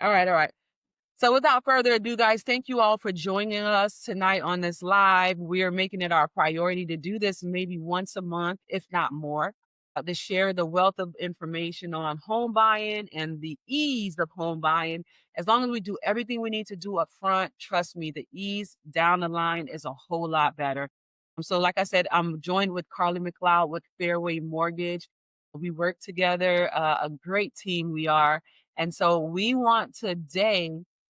All right, all right. So without further ado, guys, thank you all for joining us tonight on this live. We are making it our priority to do this maybe once a month, if not more, to share the wealth of information on home buying and the ease of home buying. As long as we do everything we need to do up front, trust me, the ease down the line is a whole lot better. So like I said, I'm joined with Carlie McLeod with Fairway Mortgage. We work together, a great team we are. And so we want today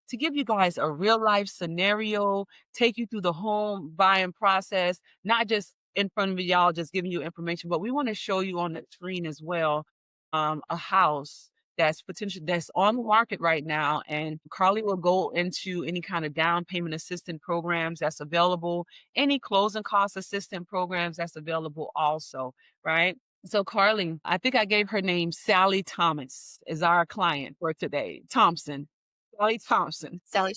to give you guys a real life scenario, take you through the home buying process, not just in front of y'all, just giving you information, but we want to show you on the screen as well a house that's on the market right now. And Carlie will go into any kind of down payment assistance programs that's available, any closing cost assistance programs that's available also, right? So Carlie, I think I gave her name, Sally Thomas is our client for today. Thompson. Sally Thompson. Sally.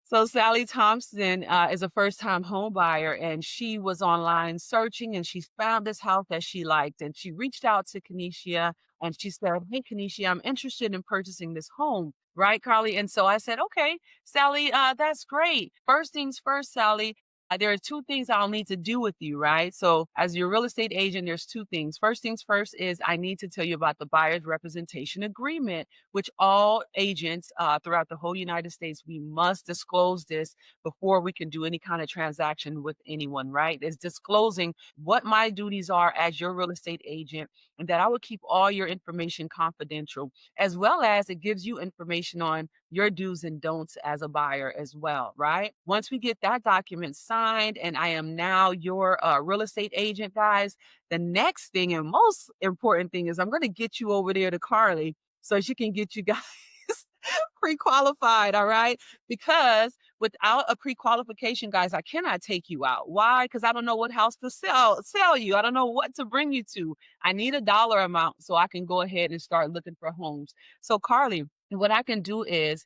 So Sally Thompson is a first-time home buyer, and she was online searching, and she found this house that she liked, and she reached out to Keneshia, and she said, "Hey, Keneshia, I'm interested in purchasing this home." Right, Carlie? And so I said, "Okay, Sally, that's great. First things first, Sally. There are two things I'll need to do with you, right? So, as your real estate agent, there's two things. First things first is I need to tell you about the buyer's representation agreement, which all agents throughout the whole United States, we must disclose this before we can do any kind of transaction with anyone, right? It's disclosing what my duties are as your real estate agent and that I will keep all your information confidential, as well as it gives you information on your do's and don'ts as a buyer as well, right? Once we get that document signed and I am now your real estate agent, guys, the next thing and most important thing is I'm going to get you over there to Carlie so she can get you guys pre-qualified, all right? Because without a pre-qualification, guys, I cannot take you out. Why? Because I don't know what house to sell you. I don't know what to bring you to. I need a dollar amount so I can go ahead and start looking for homes. So Carlie, what I can do is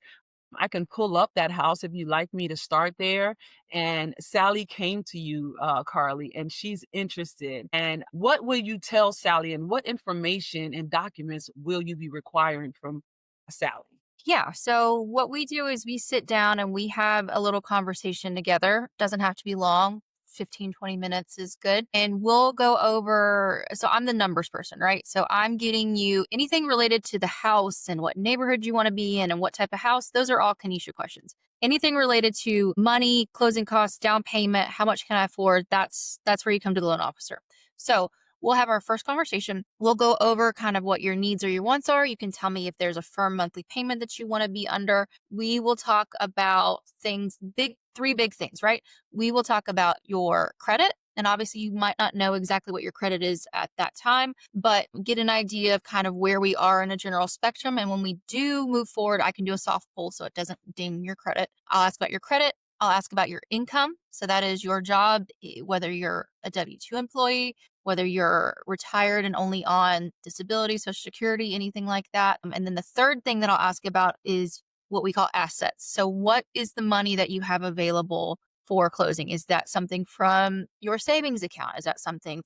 I can pull up that house if you'd like me to start there. And Sally came to you, Carlie, and she's interested. And what will you tell Sally and what information and documents will you be requiring from Sally? Yeah. So what we do is we sit down and we have a little conversation together. Doesn't have to be long. 15, 20 minutes is good. And we'll go over. So I'm the numbers person, right? So I'm getting you anything related to the house and what neighborhood you want to be in and what type of house. Those are all Keneshia questions. Anything related to money, closing costs, down payment, how much can I afford? That's where you come to the loan officer. So we'll have our first conversation. We'll go over kind of what your needs or your wants are. You can tell me if there's a firm monthly payment that you want to be under. We will talk about three big things, right? We will talk about your credit. And obviously, you might not know exactly what your credit is at that time, but get an idea of kind of where we are in a general spectrum. And when we do move forward, I can do a soft pull so it doesn't ding your credit. I'll ask about your credit. I'll ask about your income. So that is your job, whether you're a W-2 employee, whether you're retired and only on disability, Social Security, anything like that. And then the third thing that I'll ask about is what we call assets. So what is the money that you have available for closing? Is that something from your savings account? Is that something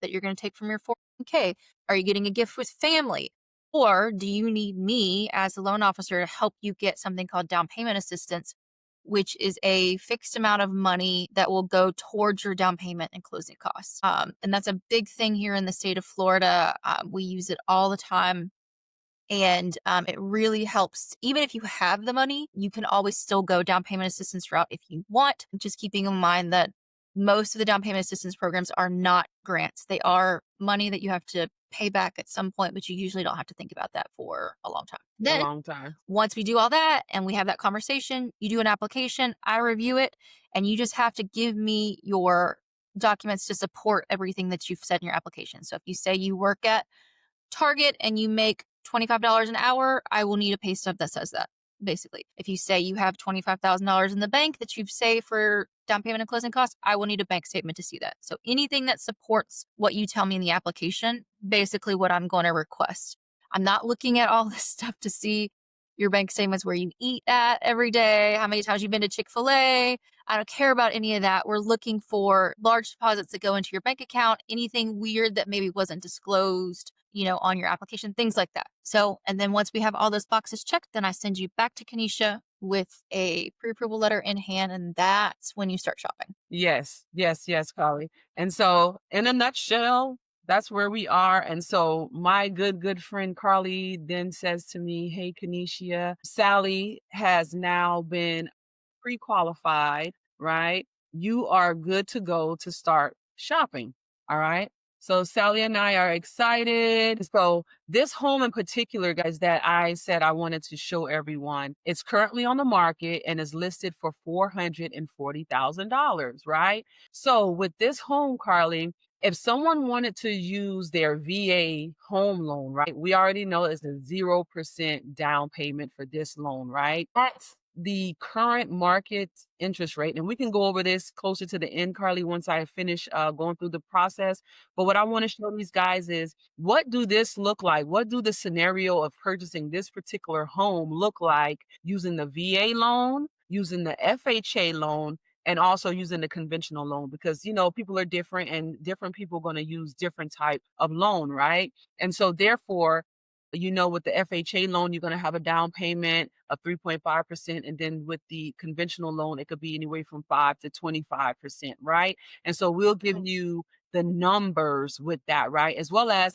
that you're going to take from your 401k? Are you getting a gift with family? Or do you need me as a loan officer to help you get something called down payment assistance, which is a fixed amount of money that will go towards your down payment and closing costs. And that's a big thing here in the state of Florida. We use it all the time. And it really helps. Even if you have the money, you can always still go down payment assistance route if you want. Just keeping in mind that most of the down payment assistance programs are not grants. They are money that you have to pay back at some point, but you usually don't have to think about that for a long time. A Then long time. once we do all that and we have that conversation, you do an application, I review it, and you just have to give me your documents to support everything that you've said in your application. So if you say you work at Target and you make $25 an hour, I will need a pay stub that says that, basically. If you say you have $25,000 in the bank that you've saved for down payment and closing costs, I will need a bank statement to see that. So anything that supports what you tell me in the application, basically what I'm going to request. I'm not looking at all this stuff to see your bank statements, where you eat at every day, how many times you've been to Chick-fil-A. I don't care about any of that. We're looking for large deposits that go into your bank account, anything weird that maybe wasn't disclosed on your application, things like that. So, and then once we have all those boxes checked, then I send you back to Kenesha with a pre-approval letter in hand, and that's when you start shopping. Yes, yes, yes, Carly. And so, in a nutshell, that's where we are. And so, my good friend Carly then says to me, "Hey, Kenesha, Sally has now been pre-qualified, right? You are good to go to start shopping." All right. So Sally and I are excited. So this home in particular, guys, that I said I wanted to show everyone, it's currently on the market and is listed for $440,000, right? So with this home, Carly, if someone wanted to use their VA home loan, right? We already know it's a 0% down payment for this loan, right? That's the current market interest rate. And we can go over this closer to the end, Carly, once I finish going through the process. But what I want to show these guys is, what do this look like? What do the scenario of purchasing this particular home look like using the VA loan, using the FHA loan, and also using the conventional loan? Because people are different and different people are going to use different type of loan, right? And so therefore, with the FHA loan, you're going to have a down payment of 3.5%. And then with the conventional loan, it could be anywhere from 5 to 25%, right? And so we'll give you the numbers with that, right? As well as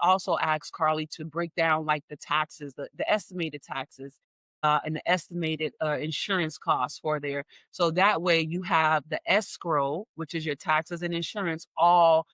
also asked Carly to break down like the taxes, the estimated taxes. And the estimated insurance costs for there. So that way you have the escrow, which is your taxes and insurance, all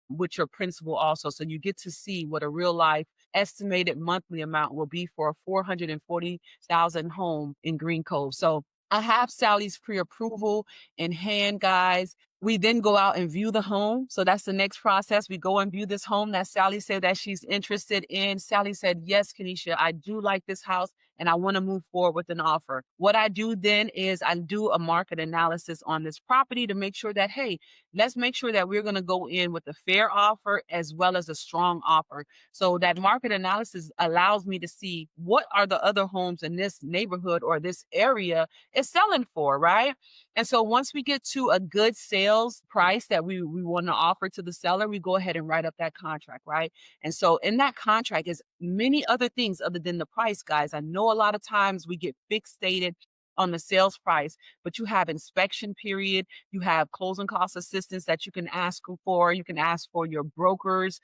with your principal also. So you get to see what a real life estimated monthly amount will be for a 440,000 home in Green Cove. So I have Sally's pre-approval in hand, guys. We then go out and view the home. So that's the next process. We go and view this home that Sally said that she's interested in. Sally said, "Yes, Kenesha, I do like this house and I want to move forward with an offer." What I do then is I do a market analysis on this property to make sure that, hey, let's make sure that we're going to go in with a fair offer as well as a strong offer. So that market analysis allows me to see what are the other homes in this neighborhood or this area is selling for, right? And so once we get to a good sales price that we want to offer to the seller, we go ahead and write up that contract, right? And so in that contract is many other things other than the price, guys. I know a lot of times we get fixated on the sales price, but you have inspection period, you have closing cost assistance that you can ask for. You can ask for your broker's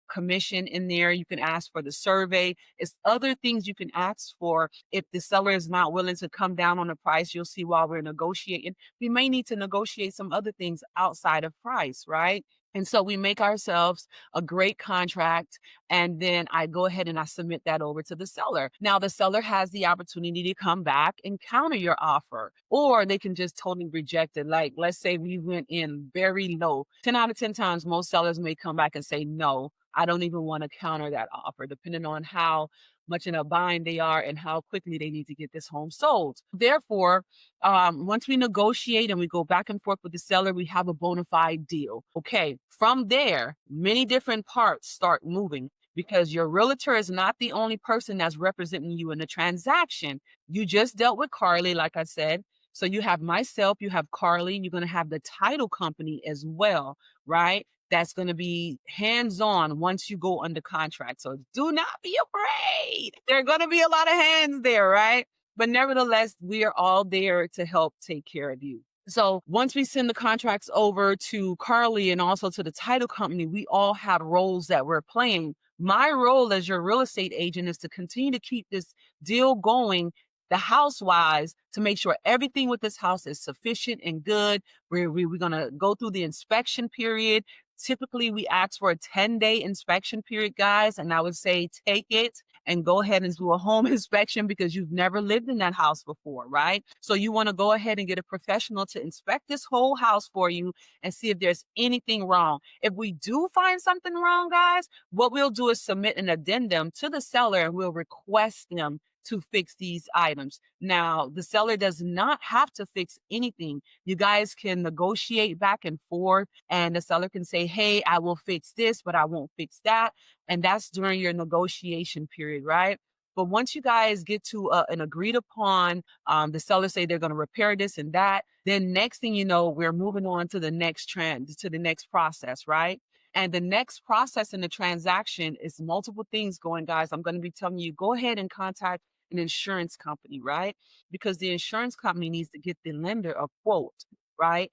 commission in there. You can ask for the survey. It's other things you can ask for. If the seller is not willing to come down on the price, you'll see while we're negotiating, we may need to negotiate some other things outside of price, right? And so we make ourselves a great contract, and then I go ahead and I submit that over to the seller. Now, the seller has the opportunity to come back and counter your offer, or they can just totally reject it. Like, let's say we went in very low. 10 out of 10 times, most sellers may come back and say, "No, I don't even want to counter that offer," depending on how much in a bind they are and how quickly they need to get this home sold. Therefore, once we negotiate and we go back and forth with the seller, we have a bona fide deal. Okay, from there, many different parts start moving because your realtor is not the only person that's representing you in the transaction. You just dealt with Carly, like I said. So you have myself, you have Carly, you're going to have the title company as well, right? That's going to be hands-on once you go under contract. So do not be afraid. There are going to be a lot of hands there, right? But nevertheless, we are all there to help take care of you. So once we send the contracts over to Carly and also to the title company, we all have roles that we're playing. My role as your real estate agent is to continue to keep this deal going, the house wise, to make sure everything with this house is sufficient and good. We're going to go through the inspection period. Typically, we ask for a 10-day inspection period, guys. And I would say take it and go ahead and do a home inspection because you've never lived in that house before, right? So you want to go ahead and get a professional to inspect this whole house for you and see if there's anything wrong. If we do find something wrong, guys, what we'll do is submit an addendum to the seller and we'll request them to fix these items. Now, the seller does not have to fix anything. You guys can negotiate back and forth, and the seller can say, "Hey, I will fix this, but I won't fix that." And that's during your negotiation period, right? But once you guys get to an agreed upon, the seller say they're going to repair this and that, then next thing you know, we're moving on to the next trend, to the next process, right? And the next process in the transaction is multiple things going, guys. I'm going to be telling you, go ahead and contact an insurance company, right? Because the insurance company needs to get the lender a quote, right?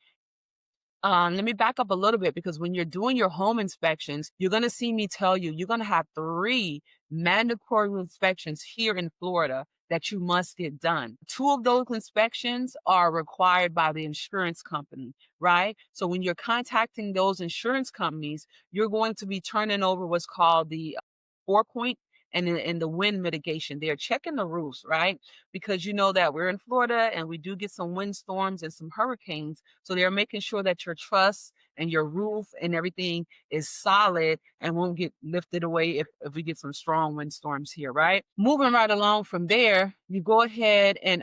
Let me back up a little bit, because when you're doing your home inspections, you're going to see me tell you, you're going to have 3 mandatory inspections here in Florida that you must get done. 2 of those inspections are required by the insurance company, right? So when you're contacting those insurance companies, you're going to be turning over what's called the 4-point and the wind mitigation. They're checking the roofs, right? Because you know that we're in Florida and we do get some windstorms and some hurricanes. So they're making sure that your truss and your roof and everything is solid and won't get lifted away if we get some strong windstorms here, right? Moving right along from there, you go ahead and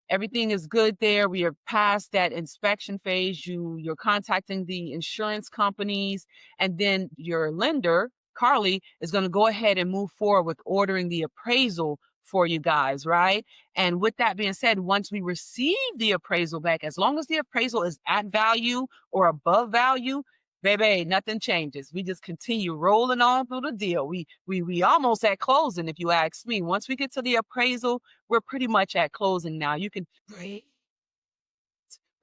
everything is good there. We are past that inspection phase. You're contacting the insurance companies, and then your lender, Carlie, is going to go ahead and move forward with ordering the appraisal for you guys, right? And with that being said, once we receive the appraisal back, as long as the appraisal is at value or above value, baby, nothing changes. We just continue rolling on through the deal. We almost at closing, if you ask me. Once we get to the appraisal, we're pretty much at closing now. You can breathe,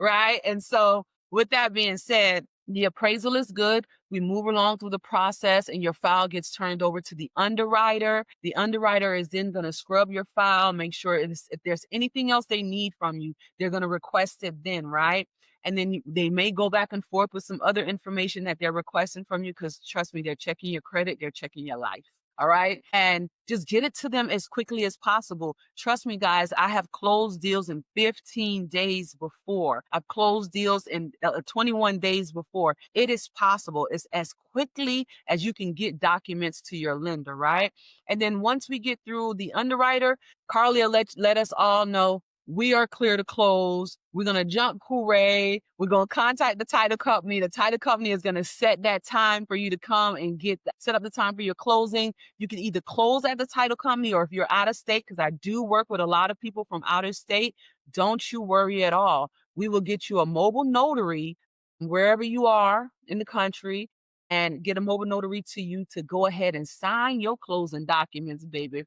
right? And so with that being said, the appraisal is good. We move along through the process and your file gets turned over to the underwriter. The underwriter is then going to scrub your file, make sure if there's anything else they need from you, they're going to request it then, right? And then they may go back and forth with some other information that they're requesting from you, because trust me, they're checking your credit, they're checking your life. All right. And just get it to them as quickly as possible. Trust me, guys, I have closed deals in 15 days before. I've closed deals in 21 days before. It is possible. It's as quickly as you can get documents to your lender, right? And then once we get through the underwriter, Carlie will let us all know we are clear to close. We're going to jump hooray. We're going to contact the title company. The title company is going to set that time for you to come and set up the time for your closing. You can either close at the title company, or if you're out of state, because I do work with a lot of people from out of state, don't you worry at all. We will get you a mobile notary wherever you are in the country, and get a mobile notary to you to go ahead and sign your closing documents, baby.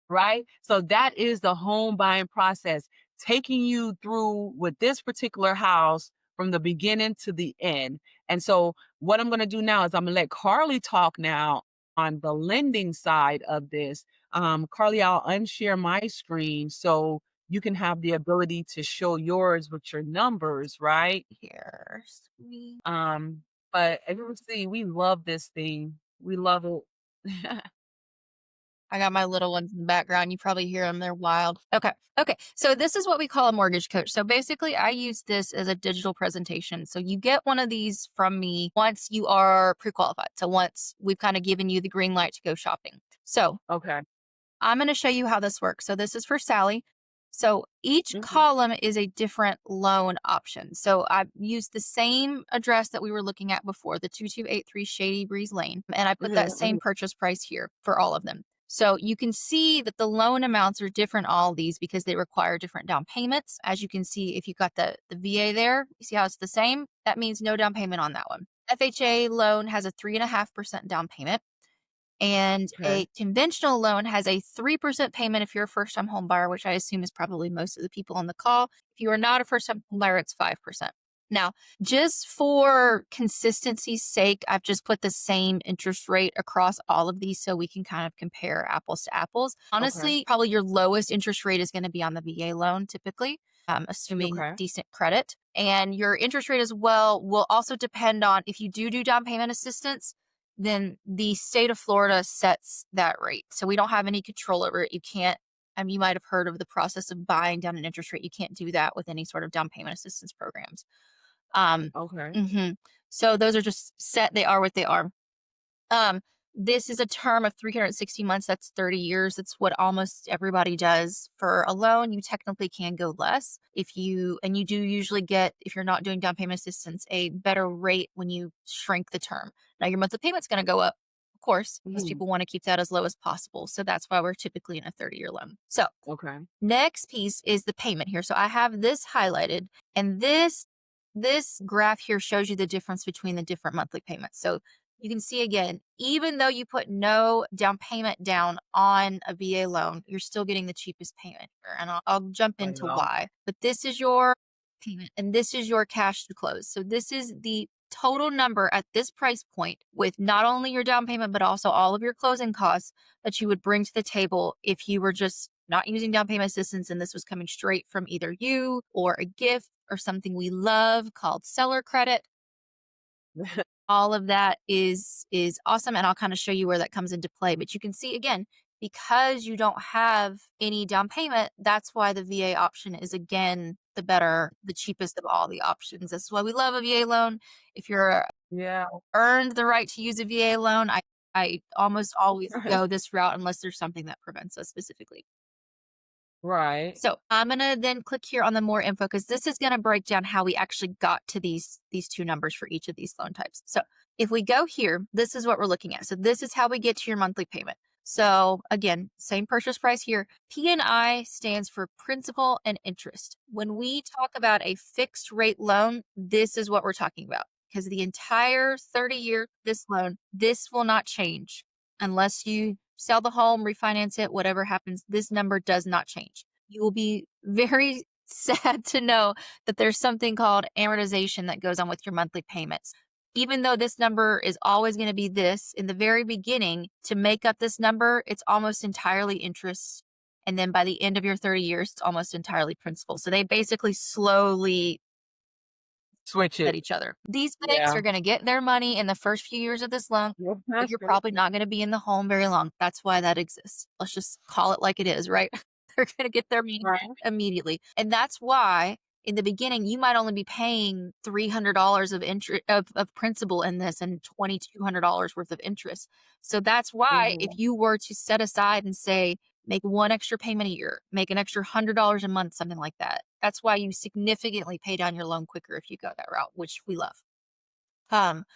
Right? So that is the home buying process, taking you through with this particular house from the beginning to the end. And so what I'm going to do now is I'm going to let Carlie talk now on the lending side of this. Carlie, I'll unshare my screen so you can have the ability to show yours with your numbers, right? Here, sweet. But as you can see, we love this thing. We love it. I got my little ones in the background. You probably hear them. They're wild. Okay. Okay. So this is what we call a mortgage coach. So basically I use this as a digital presentation. So you get one of these from me once you are pre-qualified. So once we've kind of given you the green light to go shopping. So Okay. I'm going to show you how this works. So this is for Sally. So each column is a different loan option. So I've used the same address that we were looking at before, the 2283 Shady Breeze Lane. And I put that same purchase price here for all of them. So you can see that the loan amounts are different, all these, because they require different down payments. As you can see, if you've got the VA there, you see how it's the same? That means no down payment on that one. FHA loan has a 3.5% down payment. And a conventional loan has a 3% payment if you're a first-time home buyer, which I assume is probably most of the people on the call. If you are not a first-time home buyer, it's 5%. Now, just for consistency's sake, I've just put the same interest rate across all of these so we can kind of compare apples to apples. Honestly, probably your lowest interest rate is going to be on the VA loan typically, assuming decent credit. And your interest rate as well will also depend on if you do down payment assistance, then the state of Florida sets that rate. So we don't have any control over it. You can't, you might have heard of the process of buying down an interest rate. You can't do that with any sort of down payment assistance programs. So those are just set. They are what they are. This is a term of 360 months. That's 30 years. That's what almost everybody does for a loan. You technically can go less and you do usually get, if you're not doing down payment assistance, a better rate when you shrink the term. Now your monthly payment's going to go up, of course, because people want to keep that as low as possible. So that's why we're typically in a 30-year loan. So next piece is the payment here. So I have this highlighted, and this graph here shows you the difference between the different monthly payments. So You can see again, even though you put no down payment down on a VA loan, you're still getting the cheapest payment here. And I'll jump into Wow. why. But this is your payment and this is your cash to close. So this is the total number at this price point with not only your down payment, but also all of your closing costs that you would bring to the table if you were just not using down payment assistance and this was coming straight from either you or a gift or something we love called seller credit. All of that is awesome, and I'll kind of show you where that comes into play. But you can see again, because you don't have any down payment, that's why the VA option is again the better, the cheapest of all the options. That's why we love a VA loan. If you're Yeah. earned the right to use a VA loan, I almost always go this route unless there's something that prevents us specifically. Right. So I'm gonna then click here on the more info because this is gonna break down how we actually got to these two numbers for each of these loan types. So if we go here, this is what we're looking at. So this is how we get to your monthly payment. So again, same purchase price here. P&I stands for principal and interest. When we talk about a fixed rate loan, this is what we're talking about because the entire 30-year this loan, this will not change unless you sell the home, refinance it, whatever happens, this number does not change. You will be very sad to know that there's something called amortization that goes on with your monthly payments. Even though this number is always going to be this, in the very beginning, to make up this number, it's almost entirely interest. And then by the end of your 30 years, it's almost entirely principal. So they basically slowly Switch at it. each other. These banks Yeah. are going to get their money in the first few years of this loan, Yep, but that's you're good. probably not going to be in the home very long. That's why that exists. Let's just call it like it is, right? They're going to get their money Right. immediately. And that's why in the beginning you might only be paying $300 of interest of principal in this and $2,200 worth of interest. So that's why if Mhm. you were to set aside and say make one extra payment a year, make an extra $100 a month, something like that. That's why you significantly pay down your loan quicker if you go that route, which we love.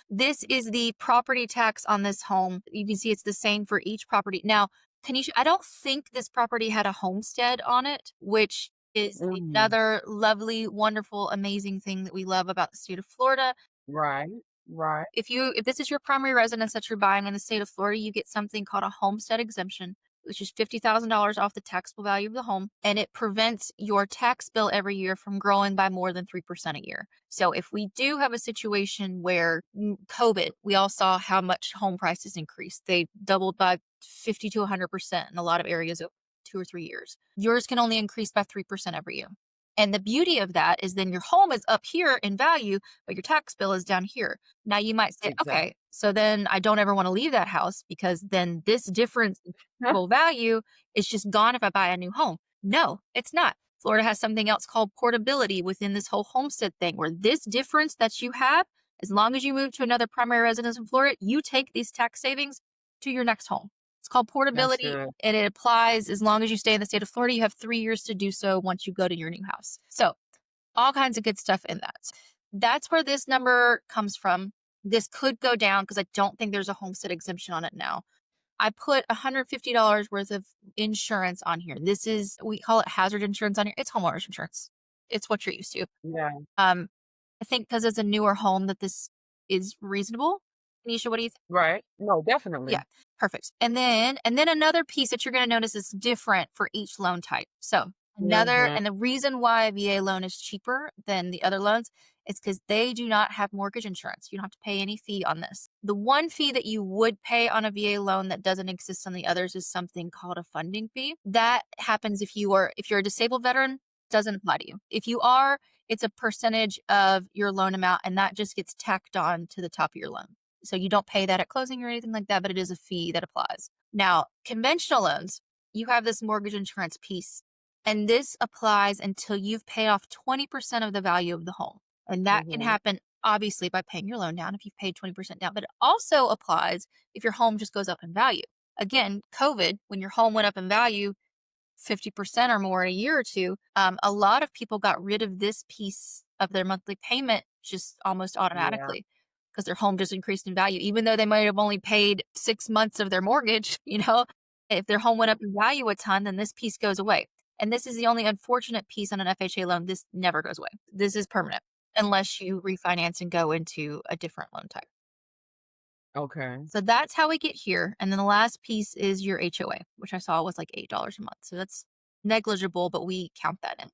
This is the property tax on this home. You can see it's the same for each property. Now, Kanisha, I don't think this property had a homestead on it, which is Mhm. another lovely, wonderful, amazing thing that we love about the state of Florida. Right. Right. If this is your primary residence that you're buying in the state of Florida, you get something called a homestead exemption, which is $50,000 off the taxable value of the home, and it prevents your tax bill every year from growing by more than 3% a year. So if we do have a situation where COVID, we all saw how much home prices increased. They doubled by 50 to 100% in a lot of areas over 2 or 3 years. Yours can only increase by 3% every year. And the beauty of that is then your home is up here in value, but your tax bill is down here. Now you might say, Exactly. okay, so then I don't ever want to leave that house because then this difference in taxable value is just gone if I buy a new home. No, it's not. Florida has something else called portability within this whole homestead thing where this difference that you have, as long as you move to another primary residence in Florida, you take these tax savings to your next home. It's called That's portability good. and it applies as long as you stay in the state of Florida. You have 3 years to do so once you go to your new house. So all kinds of good stuff in that. That's where this number comes from. This could go down because I don't think there's a homestead exemption on it now. I put $150 worth of insurance on here. This is, we call it hazard insurance on here. It's homeowners insurance. It's what you're used to. Yeah. Um, I think because it's a newer home that this is reasonable. Anisha, what do you think? Right. No, Yeah, definitely. perfect. And then another piece that you're going to notice is different for each loan type. So another, Mhm. and the reason why a VA loan is cheaper than the other loans is because they do not have mortgage insurance. You don't have to pay any fee on this. The one fee that you would pay on a VA loan that doesn't exist on the others is something called a funding fee. That happens if you're a disabled veteran, doesn't apply to you. If you are, it's a percentage of your loan amount and that just gets tacked on to the top of your loan. So you don't pay that at closing or anything like that, but it is a fee that applies. Now, conventional loans, you have this mortgage insurance piece, and this applies until you've paid off 20% of the value of the home. And that can Mhm. happen obviously by paying your loan down if you've paid 20% down, but it also applies if your home just goes up in value. Again, COVID, when your home went up in value, 50% or more in a year or two, a lot of people got rid of this piece of their monthly payment just almost Yeah. automatically because their home just increased in value, even though they might have only paid 6 months of their mortgage. If their home went up in value a ton, then this piece goes away. And this is the only unfortunate piece on an FHA loan. This never goes away. This is permanent unless you refinance and go into a different loan type. Okay. So that's how we get here. And then the last piece is your HOA, which I saw was like $8 a month. So that's negligible, but we count that in.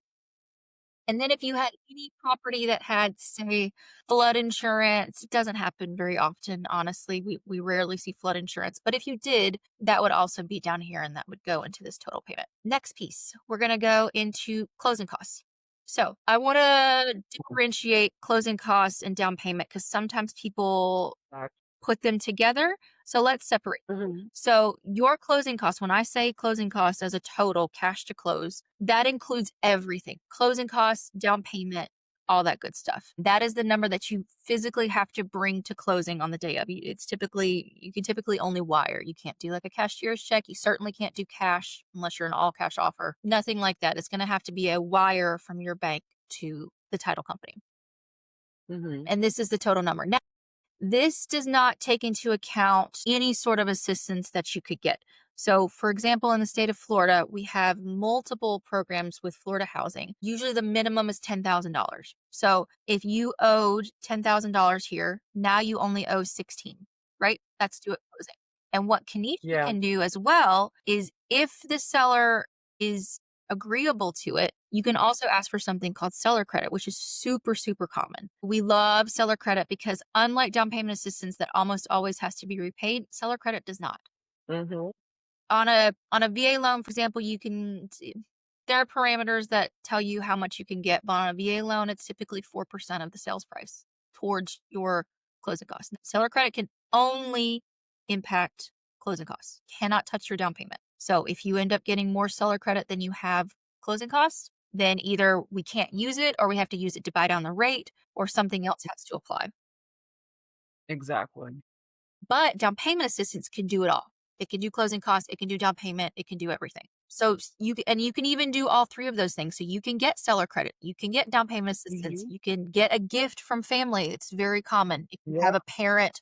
And then if you had any property that had, say, flood insurance, it doesn't happen very often, honestly. We rarely see flood insurance. But if you did, that would also be down here and that would go into this total payment. Next piece, we're going to go into closing costs. So I want to differentiate closing costs and down payment because sometimes people put them together. So let's separate. Mm-hmm. So your closing costs, when I say closing costs as a total cash to close, that includes everything. Closing costs, down payment, all that good stuff. That is the number that you physically have to bring to closing on the day of. It's typically, you can typically only wire. You can't do like a cashier's check. You certainly can't do cash unless you're an all cash offer. Nothing like that. It's going to have to be a wire from your bank to the title company. Mm-hmm. And this is the total number. Now, this does not take into account any sort of assistance that you could get. So, for example, in the state of Florida, we have multiple programs with Florida housing. Usually the minimum is $10,000. So, if you owed $10,000 here, now you only owe 16, right? That's due at closing. And what Keneshia Yeah. can do as well is if the seller is agreeable to it, you can also ask for something called seller credit, which is super, super common. We love seller credit because unlike down payment assistance that almost always has to be repaid, seller credit does not. Mm-hmm. On a VA loan, for example, there are parameters that tell you how much you can get, but on a VA loan, it's typically 4% of the sales price towards your closing costs. Seller credit can only impact closing costs, cannot touch your down payment. So if you end up getting more seller credit than you have closing costs, then either we can't use it or we have to use it to buy down the rate or something else has to apply. Exactly. But down payment assistance can do it all. It can do closing costs, it can do down payment, it can do everything. So you can even do all three of those things. So you can get seller credit, you can get down payment assistance, Mm-hmm. you can get a gift from family. It's very common. If you Yeah. have a parent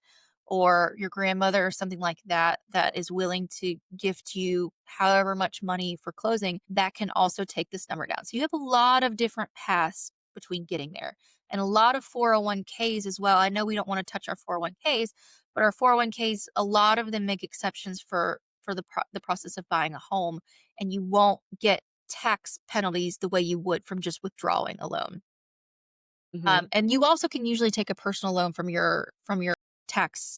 or your grandmother or something like that that is willing to gift you however much money for closing, that can also take this number down. So you have a lot of different paths between getting there. And a lot of 401ks as well. I know we don't want to touch our 401ks, but our 401ks, a lot of them make exceptions for the process of buying a home, and you won't get tax penalties the way you would from just withdrawing a loan. Mm-hmm. And you also can usually take a personal loan from your tax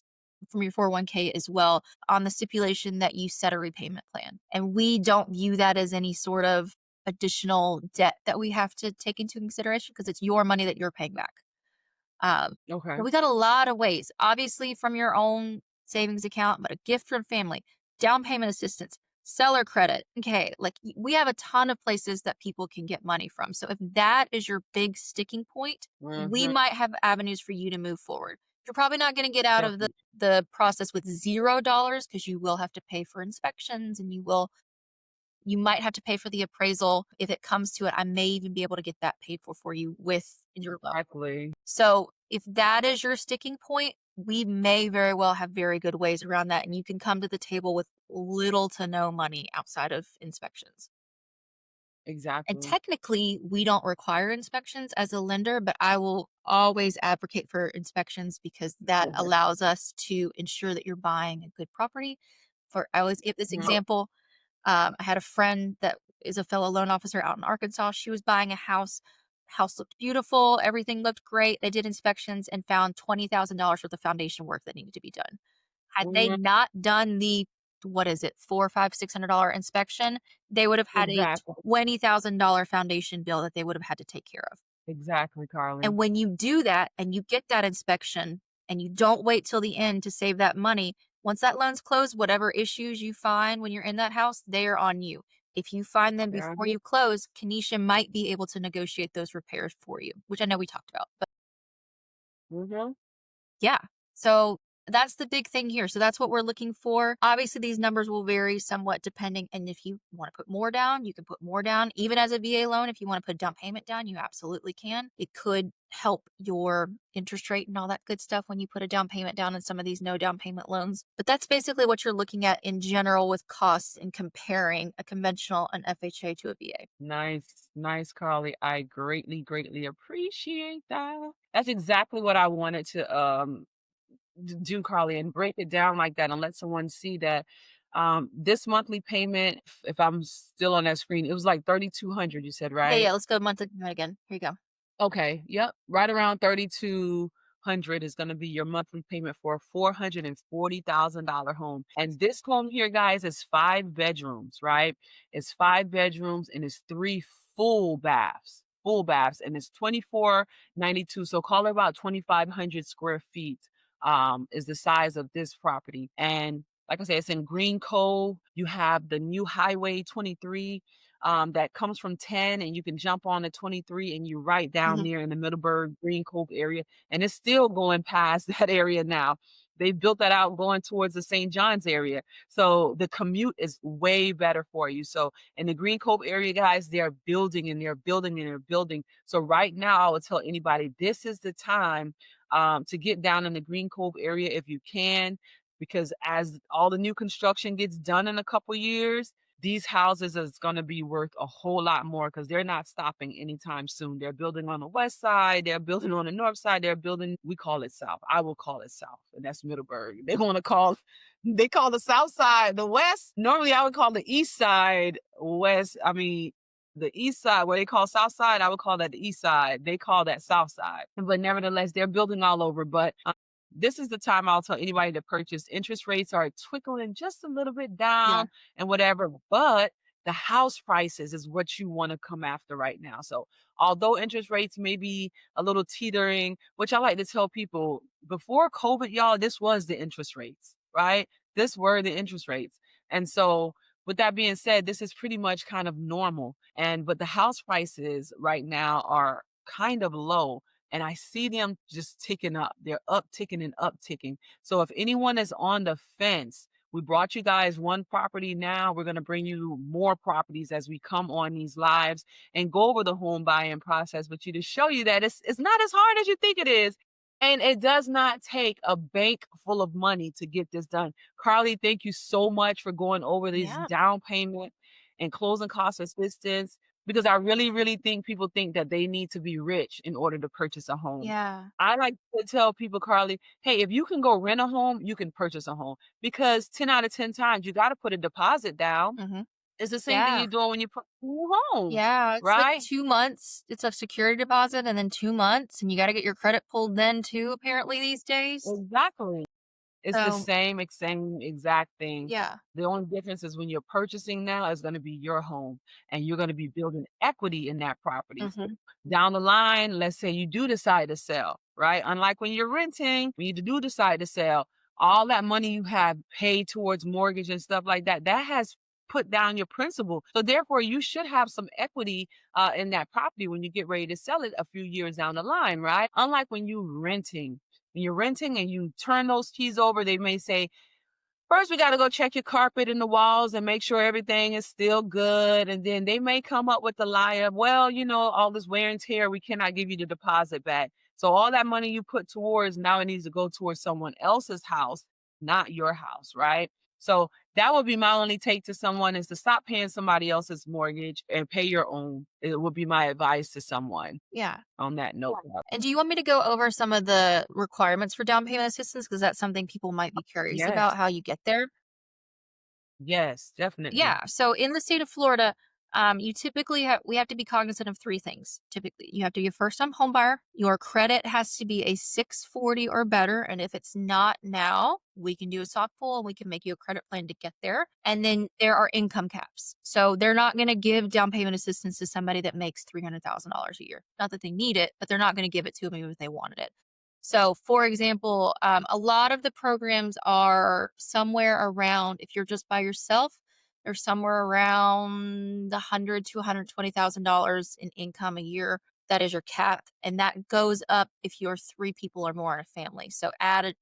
from your 401k as well on the stipulation that you set a repayment plan. And we don't view that as any sort of additional debt that we have to take into consideration because it's your money that you're paying back. Okay. But we got a lot of ways, obviously from your own savings account, but a gift from family, down payment assistance, seller credit. Okay, like we have a ton of places that people can get money from. So if that is your big sticking point, we Mm-hmm. might have avenues for you to move forward. You're probably not going to get out of the Definitely. the process with $0 because you will have to pay for inspections and you might have to pay for the appraisal. If it comes to it, I may even be able to get that paid for you with your loan. Exactly. So if that is your sticking point, we may very well have very good ways around that. And you can come to the table with little to no money outside of inspections. And Exactly. technically, we don't require inspections as a lender, but I will always advocate for inspections because that allows us to ensure that you're buying a good property. For I always give this Mhm. example. I had a friend that is a fellow loan officer out in Arkansas. She was buying a house. House looked beautiful. Everything looked great. They did inspections and found $20,000 worth of foundation work that needed to be done. Had they Mhm. not done the, what is it, four, five, $600 inspection, they would have had a Exactly. $20,000 foundation bill that they would have had to take care of. Exactly, Carlie. And when you do that and you get that inspection and you don't wait till the end to save that money, once that loan's closed, whatever issues you find when you're in that house, they are on you. If you find them before Mhm. you close, Kenesha might be able to negotiate those repairs for you, which I know we talked about. But Mhm. yeah. So that's the big thing here. So that's what we're looking for. Obviously, these numbers will vary somewhat depending. And if you want to put more down, you can put more down. Even as a VA loan, if you want to put a down payment down, you absolutely can. It could help your interest rate and all that good stuff when you put a down payment down in some of these no down payment loans. But that's basically what you're looking at in general with costs and comparing a conventional and FHA to a VA. Nice, nice, Carlie. I greatly, greatly appreciate that. That's exactly what I wanted to do, Carly, and break it down like that and let someone see that this monthly payment, if I'm still on that screen, it was like 3,200, you said, Yeah, right? yeah, let's go monthly payment again. Here you go. Okay, yep, right around 3,200 is gonna be your monthly payment for a $440,000 home, and this home here, guys, is 5 bedrooms, right? It's 5 bedrooms, and it's 3 full baths, and it's 2,492, so call it about 2,500 square feet, is the size of this property, and like I said, it's in Green Cove. You have the new Highway 23, that comes from 10, and you can jump on the 23 and you're right down Mhm. there in the Middleburg, Green Cove area. And it's still going past that area now. They built that out going towards the St. John's area. So the commute is way better for you. So in the Green Cove area, guys, they're building and they're building and they're building. So right now, I would tell anybody this is the time to get down in the Green Cove area if you can, because as all the new construction gets done in a couple years, these houses is gonna be worth a whole lot more because 'cause they're not stopping anytime soon. They're building on the west side, they're building on the north side, they're building, we call it south. I will call it south, and that's Middleburg. They call the south side the west. Normally, I would call the east side west. I mean, the east side, where they call south side, I would call that the east side. They call that south side. But nevertheless, they're building all over. But this is the time I'll tell anybody to purchase. Interest rates are twinkling just a little bit Yeah. down and whatever, but the house prices is what you want to come after right now. So, although interest rates may be a little teetering, which I like to tell people before COVID, y'all, this was the interest rates, right? This were the interest rates. And so, with that being said, this is pretty much kind of normal. And but the house prices right now are kind of low, and I see them just ticking up. They're upticking and upticking. So if anyone is on the fence, we brought you guys one property now. We're going to bring you more properties as we come on these lives and go over the home buying process with you to show you that it's not as hard as you think it is. And it does not take a bank full of money to get this done. Carly, thank you so much for going over these Yeah. down payment and closing cost assistance, because I really, really think people think that they need to be rich in order to purchase a home. Yeah. I like to tell people, Carly, hey, if you can go rent a home, you can purchase a home, because 10 out of 10 times you got to put a deposit down. Mhm. It's the same thing Yeah. you're doing when you put a new home, Yeah, it's like right? 2 months. It's a security deposit and then 2 months, and you gotta get your credit pulled then too, apparently these days. Exactly. It's the So, same exact thing. yeah. The only difference is when you're purchasing now is gonna be your home, and you're gonna be building equity in that property. So Mhm. down the line, let's say you do decide to sell, right? Unlike when you're renting, when you do decide to sell, all that money you have paid towards mortgage and stuff like that, that has put down your principal. So therefore, you should have some equity in that property when you get ready to sell it a few years down the line, right? Unlike when you renting. When you're renting and you turn those keys over, they may say, first, we got to go check your carpet and the walls and make sure everything is still good. And then they may come up with the lie of, well, all this wear and tear, we cannot give you the deposit back. So all that money you put towards, now it needs to go towards someone else's house, not your house, right? So that would be my only take to someone, is to stop paying somebody else's mortgage and pay your own. It would be my advice to someone Yeah. on that note. And do you want me to go over some of the requirements for down payment assistance? Because that's something people might be curious Yes, about how you get there. yes, definitely. Yeah. So in the state of Florida, you typically we have to be cognizant of three things. Typically, you have to be a first time home buyer. Your credit has to be a 640 or better. And if it's not now, we can do a soft pull and we can make you a credit plan to get there. And then there are income caps. So they're not going to give down payment assistance to somebody that makes $300,000 a year. Not that they need it, but they're not going to give it to them even if they wanted it. So, for example, a lot of the programs are somewhere around, if you're just by yourself, they're somewhere around the $100 to $120,000 in income a year. That is your cap, and that goes up if you're three people or more in a family. So,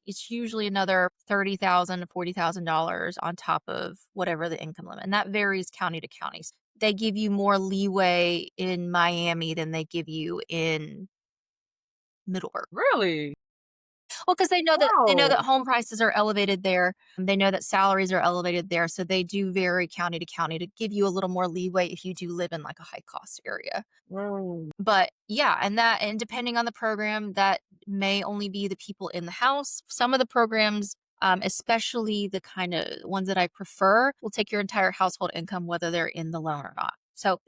it's usually another $30,000 to $40,000 on top of whatever the income limit, and that varies county to county. They give you more leeway in Miami than they give you in Middleburg. Really? Well, because they know that Wow. home prices are elevated there. They know that salaries are elevated there, so they do vary county to county to give you a little more leeway if you do live in like a high cost area. Mm, But yeah, and depending on the program, that may only be the people in the house. Some of the programs, especially the kind of ones that I prefer, will take your entire household income, whether they're in the loan or not. So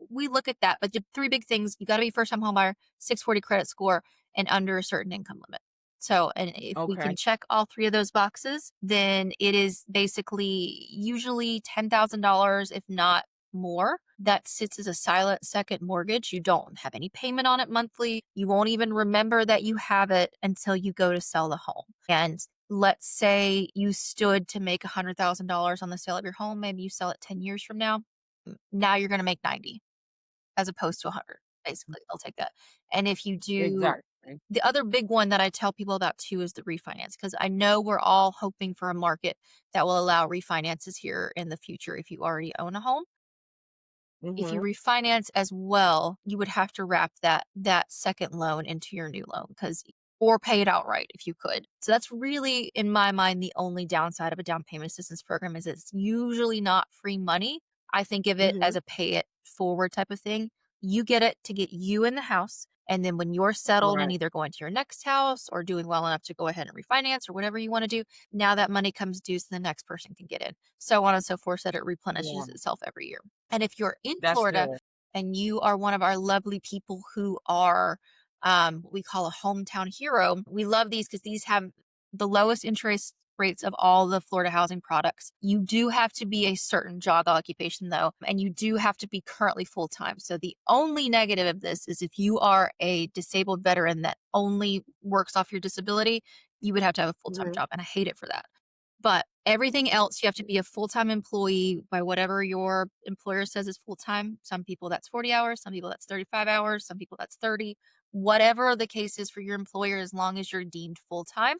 we look at that. But the three big things: you got to be first time home buyer, 640 credit score, and under a certain income limit. So, and if we okay. can check all three of those boxes, then it is basically usually $10,000, if not more, that sits as a silent second mortgage. You don't have any payment on it monthly. You won't even remember that you have it until you go to sell the home. And let's say you stood to make $100,000 on the sale of your home. Maybe you sell it 10 years from now. Now you're going to make 90 as opposed to 100. Basically, they'll take that. And if you do, Exactly. the other big one that I tell people about too is the refinance, because I know we're all hoping for a market that will allow refinances here in the future if you already own a home. If you Mm-hmm. refinance as well, you would have to wrap that second loan into your new loan, because or pay it outright if you could. So that's really, in my mind, the only downside of a down payment assistance program is it's usually not free money. I think of it Mm-hmm. as a pay it forward type of thing. You get it to get you in the house. And then when you're settled and Right. either going to your next house or doing well enough to go ahead and refinance or whatever you want to do, now that money comes due so the next person can get in. So on and so forth, that it Yeah. replenishes itself every year. And if you're in That's Florida good. and you are one of our lovely people who are what we call a hometown hero, we love these because these have the lowest interest rates of all the Florida housing products. You do have to be a certain job occupation though, and you do have to be currently full time. So the only negative of this is if you are a disabled veteran that only works off your disability, you would have to have a full time Mm-hmm. job. And I hate it for that. But everything else, you have to be a full-time employee by whatever your employer says is full-time. Some people that's 40 hours, some people that's 35 hours, some people that's 30. Whatever the case is for your employer, as long as you're deemed full-time,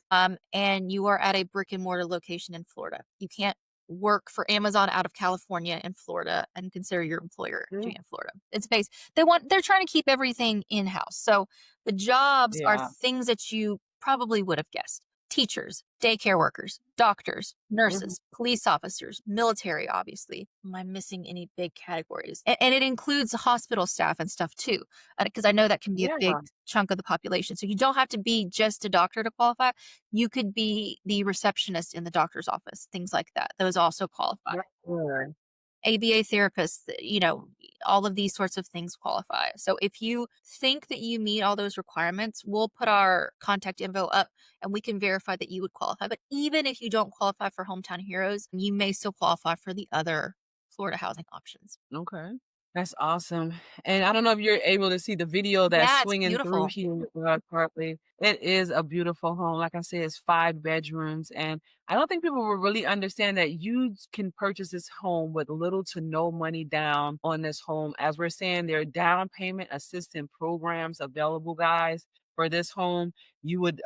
and you are at a brick and mortar location in Florida. You can't work for Amazon out of California in Florida and consider your employer to be in Florida. It's based, they're trying to keep everything in-house. So the jobs are Yeah. things that you probably would have guessed: teachers, daycare workers, doctors, Mm-hmm. nurses, police officers, military, obviously. Am I missing any big categories? And it includes hospital staff and stuff too, because I know that can be a big Yeah. chunk of the population. So you don't have to be just a doctor to qualify. You could be the receptionist in the doctor's office, things like that. Those also qualify. That's good. ABA therapists, all of these sorts of things qualify. So if you think that you meet all those requirements, we'll put our contact info up and we can verify that you would qualify. But even if you don't qualify for Hometown Heroes, you may still qualify for the other Florida housing options. Okay. That's awesome. And I don't know if you're able to see the video that's Yeah, it's swinging through beautiful. here, Carly. It is a beautiful home. Like I said, it's 5 bedrooms. And I don't think people will really understand that you can purchase this home with little to no money down on this home. As we're saying, there are down payment assistance programs available, guys, for this home. You would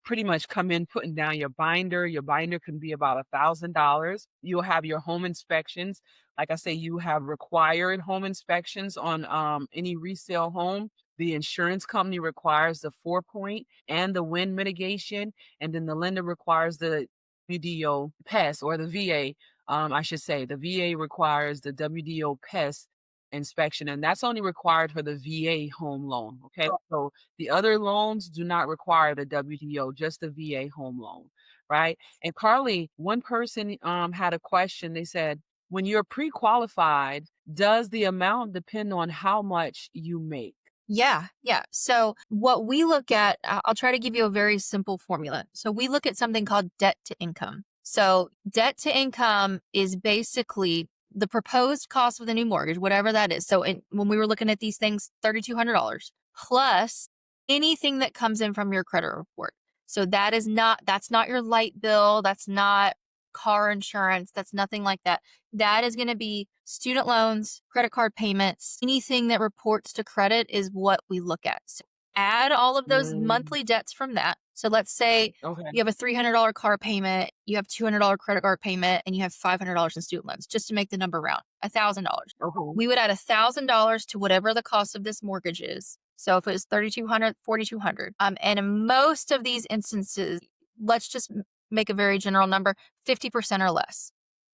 pretty much come in putting down your binder. Your binder can be about $1,000. You'll have your home inspections. Like I say, you have required home inspections on any resale home. The insurance company requires the 4 point and the wind mitigation, and then the lender requires the WDO PES or the VA. I should say the VA requires the WDO PES inspection, and that's only required for the VA home loan. Okay, so the other loans do not require the WDO, just the VA home loan, right? And Carly, one person had a question. They said, when you're pre-qualified, does the amount depend on how much you make? Yeah, yeah. So what we look at, I'll try to give you a very simple formula. So we look at something called debt to income. So debt to income is basically the proposed cost of the new mortgage, whatever that is. So when we were looking at these things, $3,200 plus anything that comes in from your credit report. So that's not your light bill. That's not car insurance. That's nothing like that. That is going to be student loans, credit card payments, anything that reports to credit is what we look at. So add all of those Mm, monthly debts from that. So let's say okay. you have a $300 car payment, you have $200 credit card payment, and you have $500 in student loans, just to make the number round, $1,000. Okay. We would add $1,000 to whatever the cost of this mortgage is. So if it was 3,200, 4,200. And in most of these instances, let's just make a very general number, 50% or less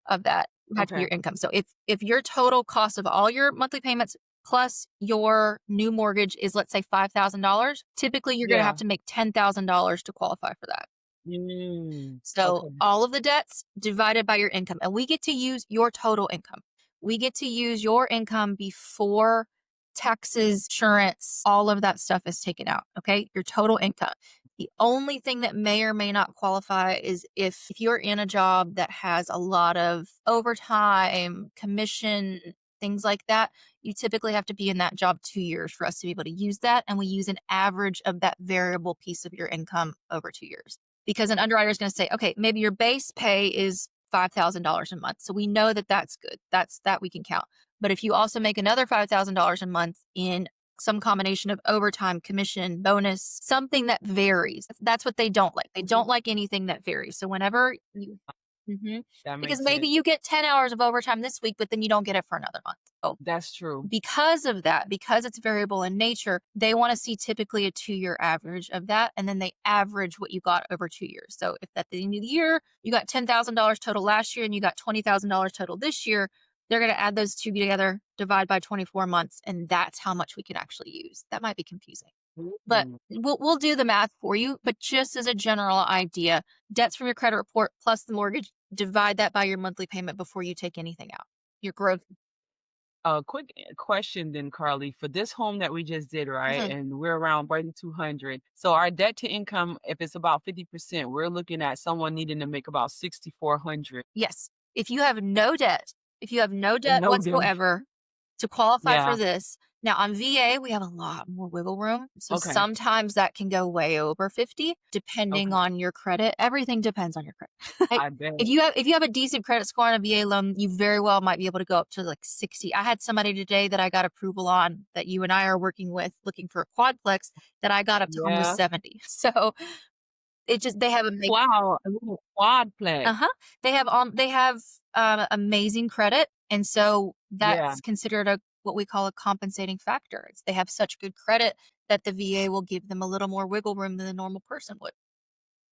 of that had to be Okay. your income. So if your total cost of all your monthly payments plus your new mortgage is, let's say, $5,000, typically you're going to have Yeah. to make $10,000 to qualify for that. So Okay. all of the debts divided by your income, and we get to use your total income. We get to use your income before taxes, insurance, all of that stuff is taken out. Okay. Your total income. The only thing that may or may not qualify is if you're in a job that has a lot of overtime, commission, things like that, you typically have to be in that job 2 years for us to be able to use that. And we use an average of that variable piece of your income over 2 years. Because an underwriter is going to say, okay, maybe your base pay is $5,000 a month. So we know that that's good. That we can count. But if you also make another $5,000 a month in some combination of overtime, commission, bonus, something that varies, that's what they don't like. They don't like anything that varies. So whenever you, Mhm. That Because makes maybe sense. you get 10 hours of overtime this week, but then you don't get it for another month. So That's true. because of that, because it's variable in nature, they want to see typically a 2 year average of that. And then they average what you got over 2 years. So if at the end of the year, you got $10,000 total last year and you got $20,000 total this year, they're going to add those two together, divide by 24 months. And that's how much we can actually use. That might be confusing, but Mm. we'll do the math for you. But just as a general idea, debts from your credit report plus the mortgage, divide that by your monthly payment before you take anything out. Your growth. A quick question then, Carly. For this home that we just did, right? Mhm. And we're around 3,200. So our debt to income, if it's about 50%, we're looking at someone needing to make about 6,400. Yes. If you have no debt, if you have no debt No debt. whatsoever to qualify for Yeah. this. Now on VA, we have a lot more wiggle room. So Okay. sometimes that can go way over 50 depending Okay. on your credit. Everything depends on your credit. Like, I bet. if you have a decent credit score on a VA loan, you very well might be able to go up to like 60. I had somebody today that I got approval on that you and I are working with looking for a quadplex that I got up to almost Yeah. 70. So it just they have a Wow. A little quadplex. uh-huh. They have amazing credit, and so Yeah. that's considered a what we call a compensating factor. They have such good credit that the VA will give them a little more wiggle room than the normal person would.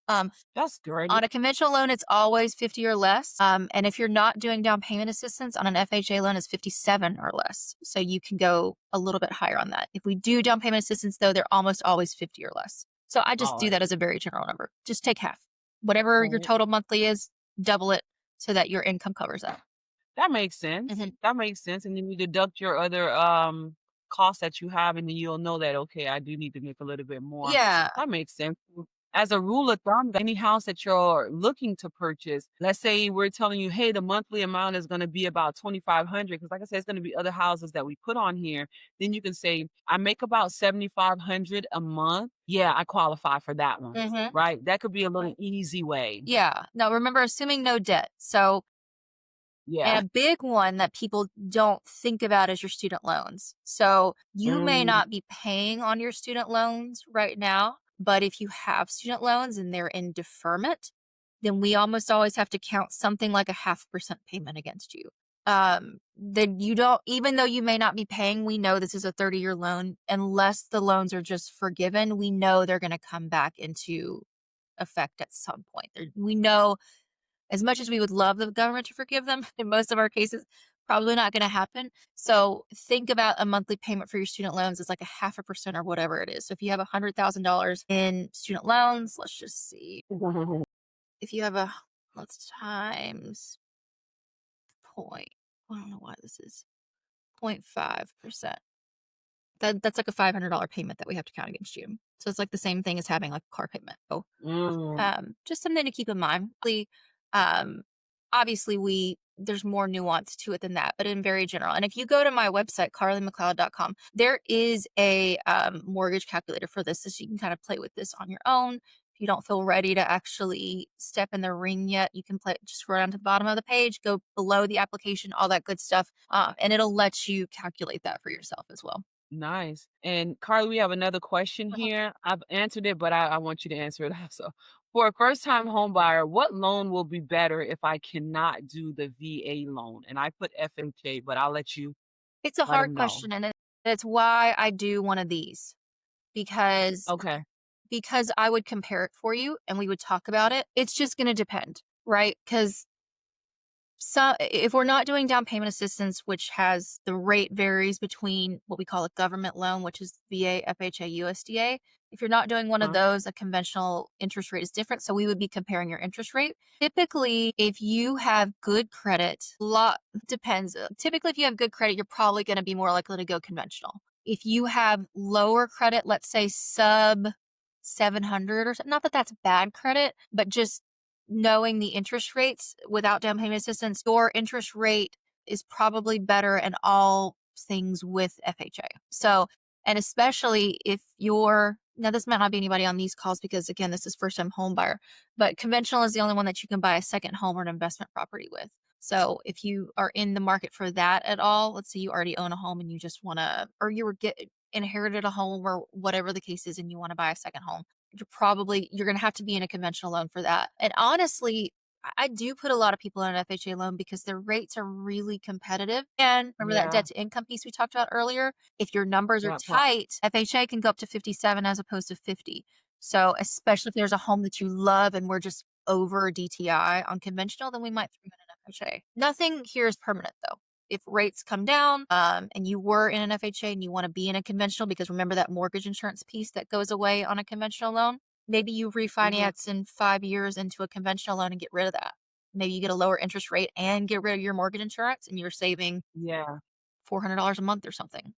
Um, That's great. on a conventional loan, it's always 50 or less. And if you're not doing down payment assistance on an FHA loan, it's 57 or less. So you can go a little bit higher on that. If we do down payment assistance, though, they're almost always 50 or less. So I just All do that right. as a very general number. Just take half. Whatever All your right. total monthly is, double it so that your income covers that. That makes sense. Mhm. That makes sense. And then you deduct your other costs that you have, and then you'll know that okay, I do need to make a little bit more. Yeah. That makes sense. As a rule of thumb, any house that you're looking to purchase, let's say we're telling you, hey, the monthly amount is going to be about 2,500, because like I said, it's going to be other houses that we put on here. Then you can say, I make about 7,500 a month. Yeah, I qualify for that one. Hmm. Right? That could be a little easy way. Yeah. Now remember, assuming no debt. So, and Yeah. a big one that people don't think about is your student loans. So you may Mm, not be paying on your student loans right now, but if you have student loans and they're in deferment, then we almost always have to count something like a 0.5% payment against you. Then you don't, even though you may not be paying, we know this is a 30-year loan. Unless the loans are just forgiven, we know they're going to come back into effect at some point. We know as much as we would love the government to forgive them, in most of our cases, probably not going to happen. So think about a monthly payment for your student loans as like a 0.5% or whatever it is. So if you have $100,000 in student loans, let's just see. If you have let's times point, I don't know why this is 0.5%. That's like a $500 payment that we have to count against you. So it's like the same thing as having like a car payment. So mm. just something to keep in mind. Um, obviously, there's more nuance to it than that, but in very general. And if you go to my website, carliemcleod.com, there is a mortgage calculator for this, so you can kind of play with this on your own. If you don't feel ready to actually step in the ring yet, you can play. Just scroll down to the bottom of the page, go below the application, all that good stuff, and it'll let you calculate that for yourself as well. Nice. And Carly, we have another question Mhm. here. I've answered it, but I want you to answer it also. For a first-time home buyer, what loan will be better if I cannot do the VA loan? And I put FHA, but I'll let you It's a let hard them know. question, and it's why I do one of these. because Okay. I would compare it for you and we would talk about it. It's just going to depend, right? Because if we're not doing down payment assistance, which has the rate varies between what we call a government loan, which is VA, FHA, USDA. If you're not doing one of Uh, those, a conventional interest rate is different. So we would be comparing your interest rate. Typically, if you have good credit, lot depends. Typically, if you have good credit, you're probably going to be more likely to go conventional. If you have lower credit, let's say sub 700 or something, not that that's bad credit, but just knowing the interest rates without down payment assistance, your interest rate is probably better in all things with FHA. So, and especially if you're, now this might not be anybody on these calls because again, this is first time home buyer, but conventional is the only one that you can buy a second home or an investment property with. So if you are in the market for that at all, let's say you already own a home and you just want to, or you were inherited a home or whatever the case is and you want to buy a second home, you're going to have to be in a conventional loan for that. And honestly, I do put a lot of people in an FHA loan because their rates are really competitive. And remember that yeah. debt to income piece we talked about earlier? If your numbers are That part. tight, FHA can go up to 57 as opposed to 50. So especially if there's a home that you love and we're just over DTI on conventional, then we might throw in an FHA. Nothing here is permanent though. If rates come down and you were in an FHA and you want to be in a conventional, because remember that mortgage insurance piece that goes away on a conventional loan, maybe you Hmm. refinance in 5 years into a conventional loan and get rid of that. Maybe you get a lower interest rate and get rid of your mortgage insurance and you're saving Yeah, $400 a month or something.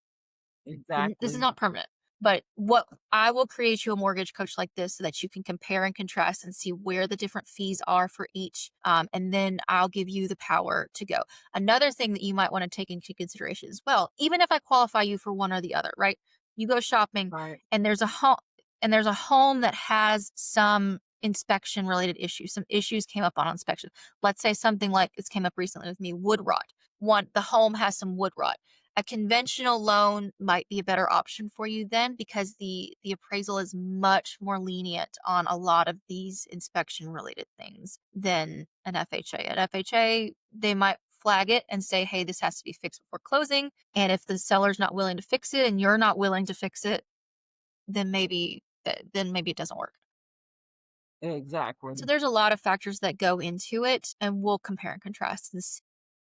This is exactly. not permanent. But what I will create you a mortgage coach like this so that you can compare and contrast and see where the different fees are for each. And then I'll give you the power to go. Another thing that you might want to take into consideration as well, even if I qualify you for one or the other, right? You go shopping Right. and there's a home that has some inspection related issues. Some issues came up on inspection. Let's say something like this came up recently with me, wood rot. The home has some wood rot. A conventional loan might be a better option for you then because the appraisal is much more lenient on a lot of these inspection related things than an FHA. At FHA, they might flag it and say, hey, this has to be fixed before closing. And if the seller's not willing to fix it and you're not willing to fix it, then maybe it doesn't work. So Exactly. there's a lot of factors that go into it, and we'll compare and contrast and see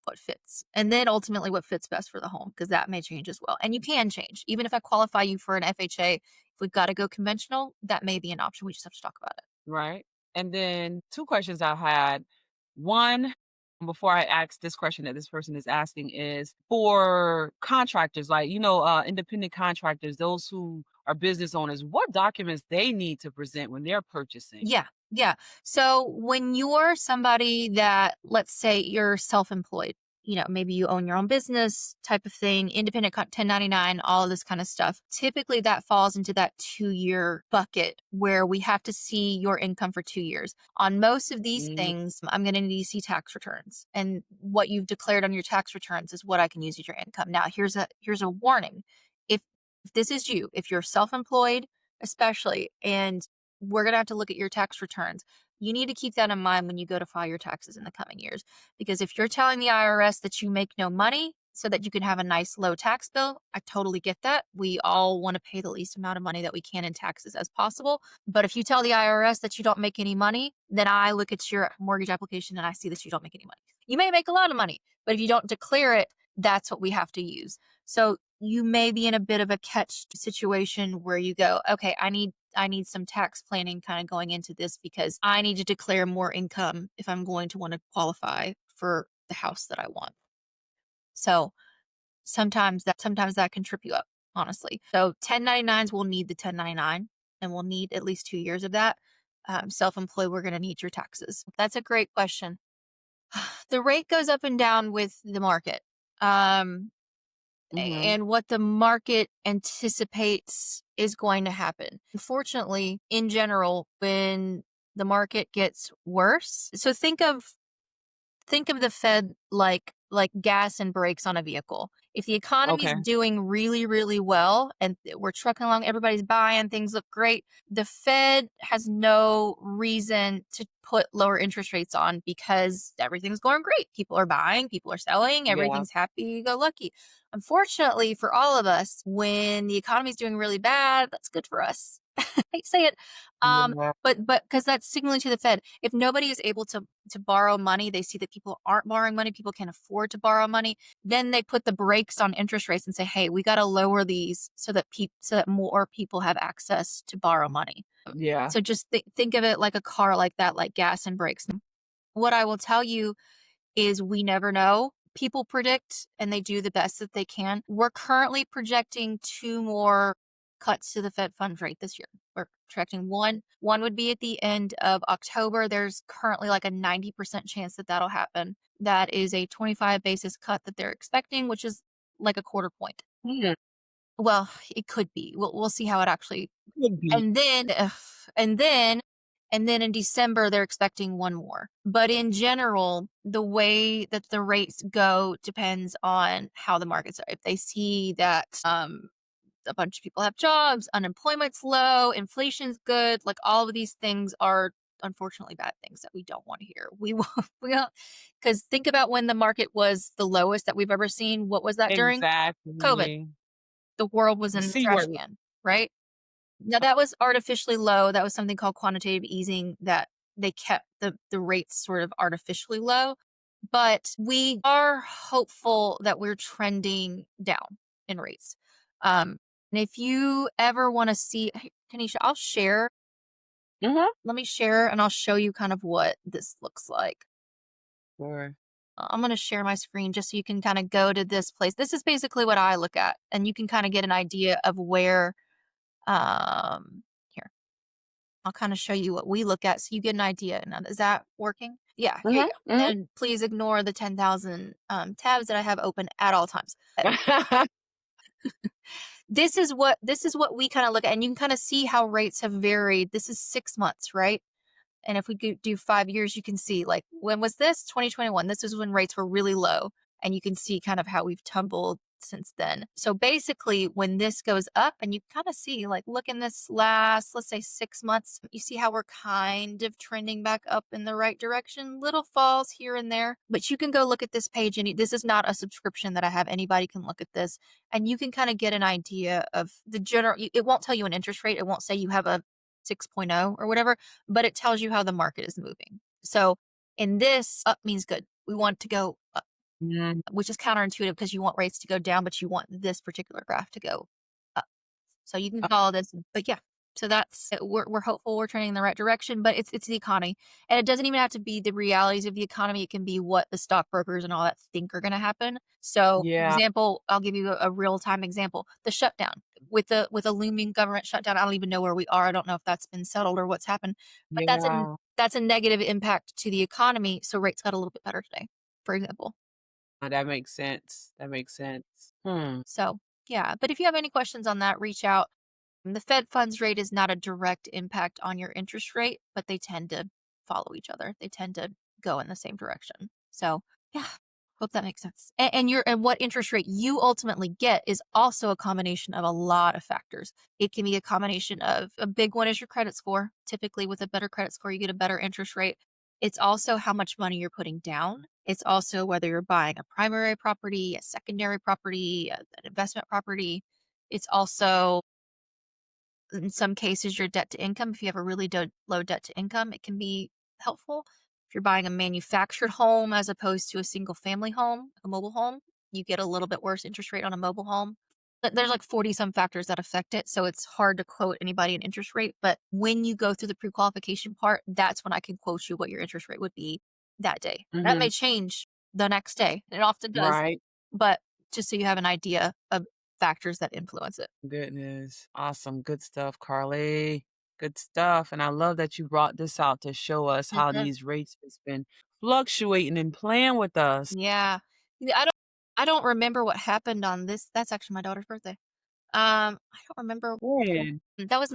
what fits. And then ultimately what fits best for the home, because that may change as well. And you can change. Even if I qualify you for an FHA, if we've got to go conventional, that may be an option. We just have to talk about it. Right. And then two questions I had. One, before I ask this question that this person is asking, is for contractors, like, independent contractors, those who are business owners, what documents they need to present when they're purchasing? Yeah. Yeah. So when you're somebody that, let's say you're self-employed, maybe you own your own business type of thing, independent 1099, all of this kind of stuff. Typically that falls into that 2-year bucket where we have to see your income for 2 years. On most of these Mm, things, I'm going to need to see tax returns, and what you've declared on your tax returns is what I can use as your income. Now, here's a warning. If this is you, if you're self-employed, especially, and we're going to have to look at your tax returns. You need to keep that in mind when you go to file your taxes in the coming years. Because if you're telling the IRS that you make no money so that you can have a nice low tax bill, I totally get that. We all want to pay the least amount of money that we can in taxes as possible. But if you tell the IRS that you don't make any money, then I look at your mortgage application and I see that you don't make any money. You may make a lot of money, but if you don't declare it, that's what we have to use. So you may be in a bit of a catch situation where you go, okay, I need some tax planning kind of going into this because I need to declare more income if I'm going to want to qualify for the house that I want. So sometimes that can trip you up, honestly. So 1099s will need the 1099 and we'll need at least 2 years of that. Self-employed, we're going to need your taxes. That's a great question. The rate goes up and down with the market. Um, mhm. and what the market anticipates is going to happen. Unfortunately, in general, when the market gets worse, so think of the Fed like gas and brakes on a vehicle. If the economy's Okay. doing really, really well and we're trucking along, everybody's buying, things look great, the Fed has no reason to put lower interest rates on because everything's going great. People are buying, people are selling, Yeah. everything's happy go lucky. Unfortunately for all of us, when the economy's doing really bad, that's good for us. I hate to say it. Um, Yeah. but because that's signaling to the Fed, if nobody is able to borrow money, they see that people aren't borrowing money, people can't afford to borrow money, then they put the brakes on interest rates and say, "Hey, we got to lower these so that more people have access to borrow money." Yeah. So just think of it like a car like that, like gas and brakes. What I will tell you is we never know. People predict and they do the best that they can. We're currently projecting two more cuts to the Fed funds rate this year. We're projecting one. One would be at the end of October. There's currently like a 90% chance that that'll happen. That is a 25 basis cut that they're expecting, which is like a quarter point. Hmm. Well, it could be. We'll see how it actually. Could be. And then, and then and then in December, they're expecting one more. But in general, the way that the rates go depends on how the markets are. If they see that a bunch of people have jobs, unemployment's low, inflation's good, like all of these things are unfortunately bad things that we don't want to hear. We don't, because think about when the market was the lowest that we've ever seen. What was that during? COVID. Exactly. The world was The in the C trash word. can, right? Now that was artificially low. That was something called quantitative easing that they kept the rates sort of artificially low. But we are hopeful that we're trending down in rates. And if you ever want to see, hey, Tanisha, I'll share. Mhm. Let me share and I'll show you kind of what this looks like. Sure. I'm going to share my screen just so you can kind of go to this place. This is basically what I look at, and you can kind of get an idea of where. Here, I'll kind of show you what we look at so you get an idea. Now, is that working? Yeah, here you Mhm. go. Mhm. And please ignore the 10,000 tabs that I have open at all times. This is what we kind of look at, and you can kind of see how rates have varied. This is 6 months, right? And if we do 5 years, you can see like when was this? 2021. This is when rates were really low. And you can see kind of how we've tumbled since then. So basically, when this goes up, and you kind of see like, look in this last, let's say 6 months, you see how we're kind of trending back up in the right direction, little falls here and there. But you can go look at this page, and this is not a subscription that I have. Anybody can look at this, and you can kind of get an idea of the general. It won't tell you an interest rate. It won't say you have a 6.0 or whatever, but it tells you how the market is moving. So in this, up means good. We want to go up, Mm. which is counterintuitive because you want rates to go down, but you want this particular graph to go up. So you can follow this, but yeah. So that's we're hopeful we're trending in the right direction, but it's the economy, and it doesn't even have to be the realities of the economy. It can be what the stockbrokers and all that think are going to happen. So, Yeah. example, I'll give you a real time example: the shutdown with a looming government shutdown. I don't even know where we are. I don't know if that's been settled or what's happened, but Yeah. that's a negative impact to the economy. So rates got a little bit better today, for example. That makes sense. That makes sense. Hmm. So yeah, but if you have any questions on that, reach out. The Fed funds rate is not a direct impact on your interest rate, but they tend to follow each other. They tend to go in the same direction. So, yeah, hope that makes sense. And what interest rate you ultimately get is also a combination of a lot of factors. It can be a combination of a big one is your credit score. Typically, with a better credit score, you get a better interest rate. It's also how much money you're putting down. It's also whether you're buying a primary property, a secondary property, an investment property. It's also in some cases your debt to income. If you have a really low debt to income, it can be helpful. If you're buying a manufactured home as opposed to a single family home, a mobile home, you get a little bit worse interest rate on a mobile home. But there's like 40 some factors that affect it, so it's hard to quote anybody an interest rate. But when you go through the pre-qualification part, that's when I can quote you what your interest rate would be that day. That Mhm. may change the next day. It often does, Right. but just so you have an idea of factors that influence it. Goodness. Awesome. Good stuff, Carly. Good stuff. And I love that you brought this out to show us how Mhm. these rates has been fluctuating and playing with us. Yeah. Yeah, I don't remember what happened on this. That's actually my daughter's birthday. I don't remember. Good. That was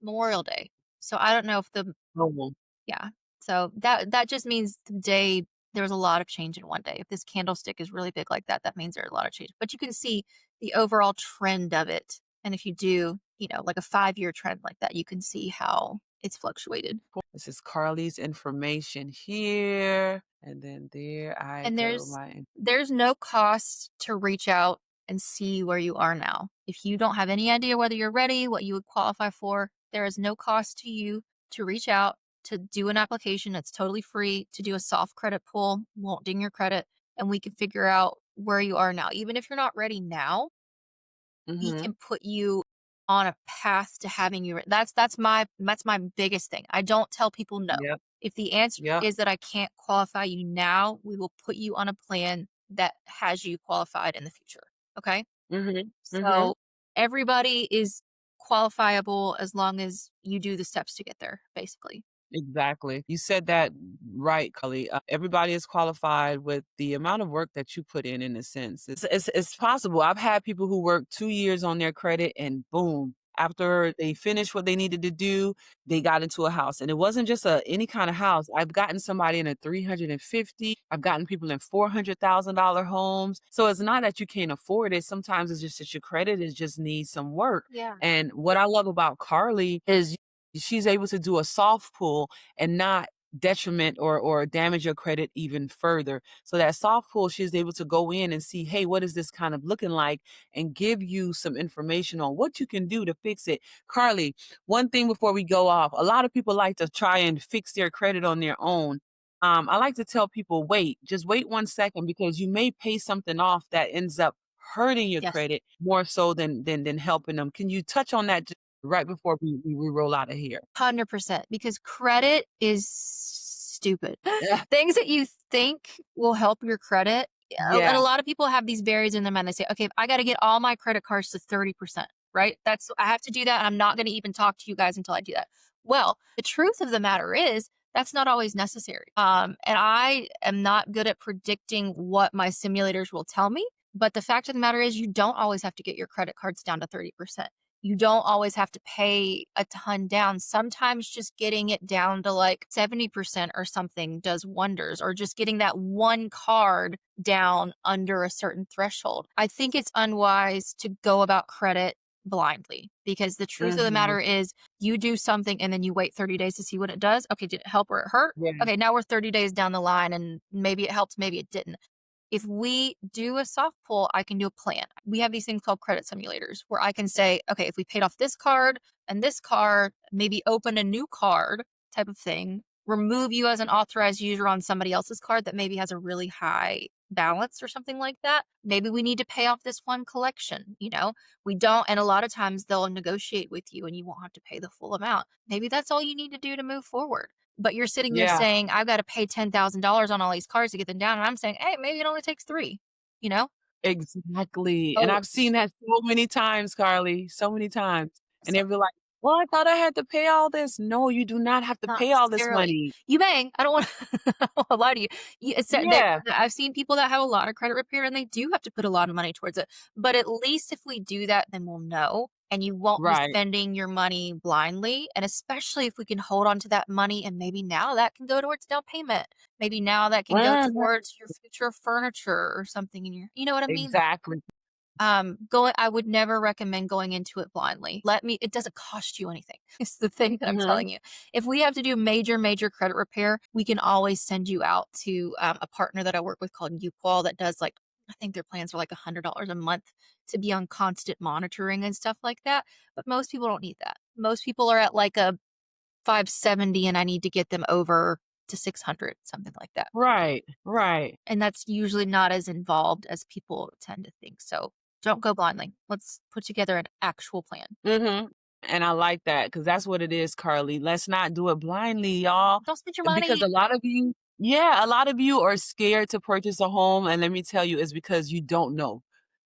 Memorial Day. So I don't know if the Oh, yeah. So that just means the day there was a lot of change in one day. If this candlestick is really big like that, that means there's a lot of change. But you can see the overall trend of it. And if you do, like a 5-year trend like that, you can see how it's fluctuated. This is Carlie's information here, and then there I And go. there's no cost to reach out and see where you are now. If you don't have any idea whether you're ready, what you would qualify for, there is no cost to you to reach out, to do an application. It's totally free to do a soft credit pull, won't ding your credit, and we can figure out where you are now. Even if you're not ready now, we Mm-hmm. can put you on a path to having you that's my biggest thing. I don't tell people no. Yep. If the answer Yep. is that I can't qualify you now, we will put you on a plan that has you qualified in the future. Okay? Mm-hmm. Mm-hmm. So everybody is qualifiable as long as you do the steps to get there, basically. Exactly. You said that right, Cully. Everybody is qualified with the amount of work that you put in a sense. It's possible. I've had people who worked 2 years on their credit and boom, after they finished what they needed to do, they got into a house. And it wasn't just any kind of house. I've gotten somebody in a 350. I've gotten people in $400,000 homes. So it's not that you can't afford it. Sometimes it's just that your credit is just needs some work. Yeah. And what I love about Carly is she's able to do a soft pull and not detriment or damage your credit even further. So that soft pull, she's able to go in and see, hey, what is this kind of looking like, and give you some information on what you can do to fix it. Carly, one thing before we go off, a lot of people like to try and fix their credit on their own. I like to tell people, just wait 1 second, because you may pay something off that ends up hurting your Yes. credit more so than helping them. Can you touch on that right before we roll out of here? 100% because credit is stupid. Yeah. Things that you think will help your credit, and Yeah. a lot of people have these barriers in their mind. They say, "Okay, I gotta get all my credit cards to 30%," right? I have to do that, and I'm not gonna even talk to you guys until I do that. Well, the truth of the matter is that's not always necessary. And I am not good at predicting what my simulators will tell me, but the fact of the matter is you don't always have to get your credit cards down to 30%. You don't always have to pay a ton down. Sometimes just getting it down to like 70% or something does wonders, or just getting that one card down under a certain threshold. I think it's unwise to go about credit blindly, because the truth of the Mhm. matter is you do something and then you wait 30 days to see what it does. Okay, did it help or it hurt? Yeah. Okay, now we're 30 days down the line and maybe it helped, maybe it didn't. If we do a soft pull, I can do a plan. We have these things called credit simulators where I can say, okay, if we paid off this card, maybe open a new card type of thing, remove you as an authorized user on somebody else's card that maybe has a really high balance or something like that. Maybe we need to pay off this one collection, we don't. And a lot of times they'll negotiate with you and you won't have to pay the full amount. Maybe that's all you need to do to move forward. But you're sitting there Yeah. saying, "I've gotta pay $10,000 on all these cars to get them down," and I'm saying, "Hey, maybe it only takes 3," you know? Exactly, and Oh, I've seen that so many times, Carly, so many times, and so they'll be like, "Well, I thought I had to pay all this." No, you do not have to not pay all this necessarily. money. You may. I don't wanna I don't wanna lie to you. It's that Yeah. I've seen people that have a lot of credit repair, and they do have to put a lot of money towards it, but at least if we do that, then we'll know, and you won't be Right. spending your money blindly, and especially if we can hold on to that money, and maybe now that can go towards down payment. Maybe now that can go Mhm. towards your future furniture or something in your, you know what I mean? Exactly. Going I would never recommend going into it blindly. It doesn't cost you anything. It's the thing that I'm Mhm. telling you. If we have to do major credit repair, we can always send you out to a partner that I work with called UQual that does like, I think their plans are like $100 a month to be on constant monitoring and stuff like that. But most people don't need that. Most people are at like a 570 and I need to get them over to 600, something like that. Right, right. And that's usually not as involved as people tend to think. So don't go blindly. Let's put together an actual plan. Mhm. And I like that, because that's what it is, Carly. Let's not do it blindly, y'all, Don't spend your because money. a lot of you are scared to purchase a home, and let me tell you, it's because you don't know.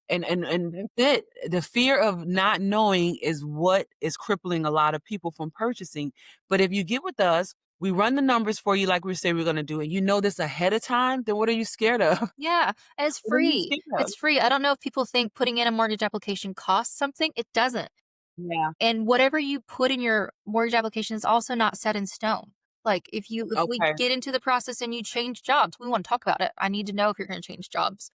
And that's it. The fear of not knowing is what is crippling a lot of people from purchasing. But if you get with us, we run the numbers for you like we say we're gonna do, and you know this ahead of time, then what are you scared of? Yeah, and it's What are you free. scared of? It's free. I don't know if people think putting in a mortgage application costs something. It doesn't. Yeah. And whatever you put in your mortgage application is also not set in stone. Like if we Okay. get into the process and you change jobs, we want to talk about it. I need to know if you're going to change jobs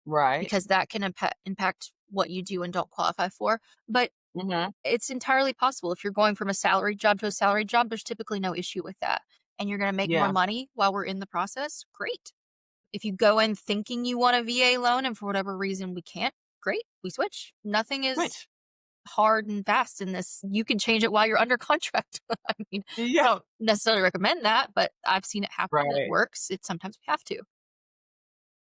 Right. because that can impact what you do and don't qualify for. But Mhm. it's entirely possible if you're going from a salaried job to a salaried job, there's typically no issue with that. And you're going to make more Yeah. money while we're in the process. Great. If you go in thinking you want a VA loan and for whatever reason we can't, great. We switch. Nothing is Which hard and fast in this. You can change it while you're under contract. I mean, I yeah. don't necessarily recommend that, but I've seen it happen and it Right. works. It sometimes we have to.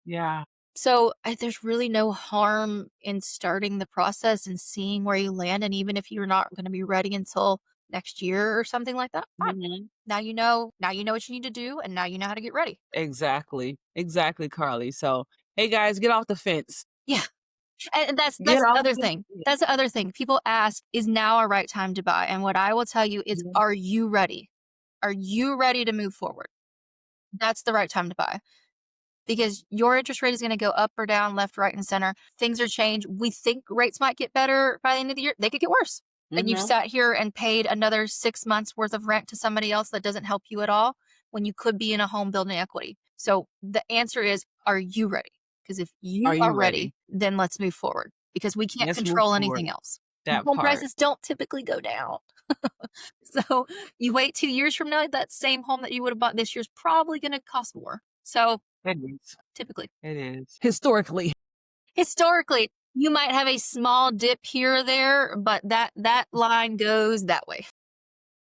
Yeah. So there's really no harm in starting the process and seeing where you land. And even if you're not going to be ready until next year or something like that, fine. Mhm. Now you know. Now you know what you need to do, and now you know how to get ready. Exactly. Exactly, Carly. So, hey guys, get off the fence. Yeah, and Get that's the off other the thing. fence. That's the other thing. People ask, "Is now a right time to buy?" And what I will tell you is, Yeah. "Are you ready? Are you ready to move forward?" That's the right time to buy. Because your interest rate is going to go up or down, left, right, and center. Things are changed. We think rates might get better by the end of the year. They could get worse. And you've Mhm. sat here and paid another 6 months worth of rent to somebody else that doesn't help you at all when you could be in a home building equity. So the answer is, are you ready? Because if Are you you are ready? ready, then let's move forward because we can't Let's move control forward. anything else. And That home part. prices don't typically go down. So you wait 2 years from now, that same home that you would have bought this year is probably going to cost more. So It is. typically. It is. Historically. Historically, you might have a small dip here or there, but that line goes that way.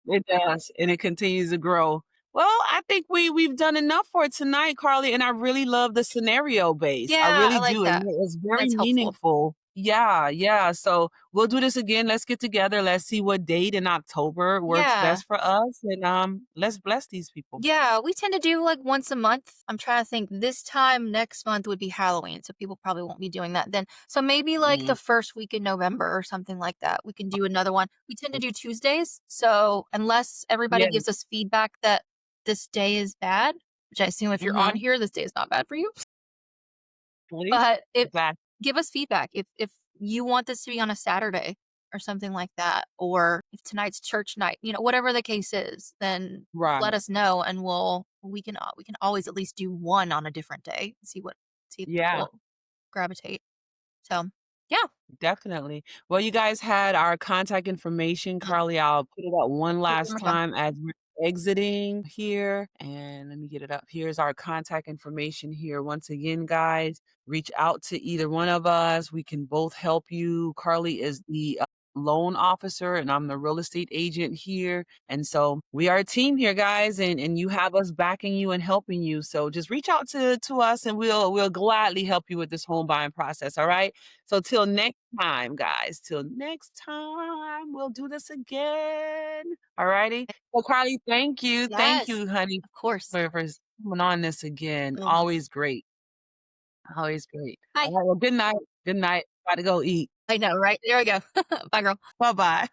It does, and it continues to grow. Well, I think we've done enough for tonight, Carly, and I really love the scenario base. I Yeah, I really like do, and that. it's very That's helpful. meaningful. Yeah, yeah. So we'll do this again. Let's get together. Let's see what date in October works Yeah. best for us, and let's bless these people. Yeah, we tend to do, like, once a month. I'm trying to think. This time next month would be Halloween, so people probably won't be doing that then. So maybe, like, Mm. the first week in November or something like that, we can do another one. We tend to do Tuesdays, so unless everybody Yeah. gives us feedback that this day is bad, which I assume if you're on Mm-hmm. here, this day is not bad for you. Please. But if Exactly. give us feedback if you want this to be on a Saturday or something like that, or if tonight's church night, whatever the case is, then let Right. us know and we can always at least do one on a different day and see if Yeah. people gravitate. So, yeah. Definitely. Well, you guys had our contact information, Mhm. Carly. I'll put it up one Oh, last one more time. time as we're exiting here. And let me get it up. Here's our contact information here. Once again, guys, reach out to either one of us. We can both help you. Carly is the loan officer, and I'm the real estate agent here. And so we are a team here, guys, and you have us backing you and helping you. So just reach out to us, and we'll gladly help you with this home buying process. All right. So till next time, guys, till next time, we'll do this again. All righty. So Carly, thank you. Thank Yes, you, honey, of course. for coming on this again. Oh, Always great. Always great. hi. All right. Well, good night. Good night. Got to go eat. I know, right? There we go. Bye, girl. Bye bye.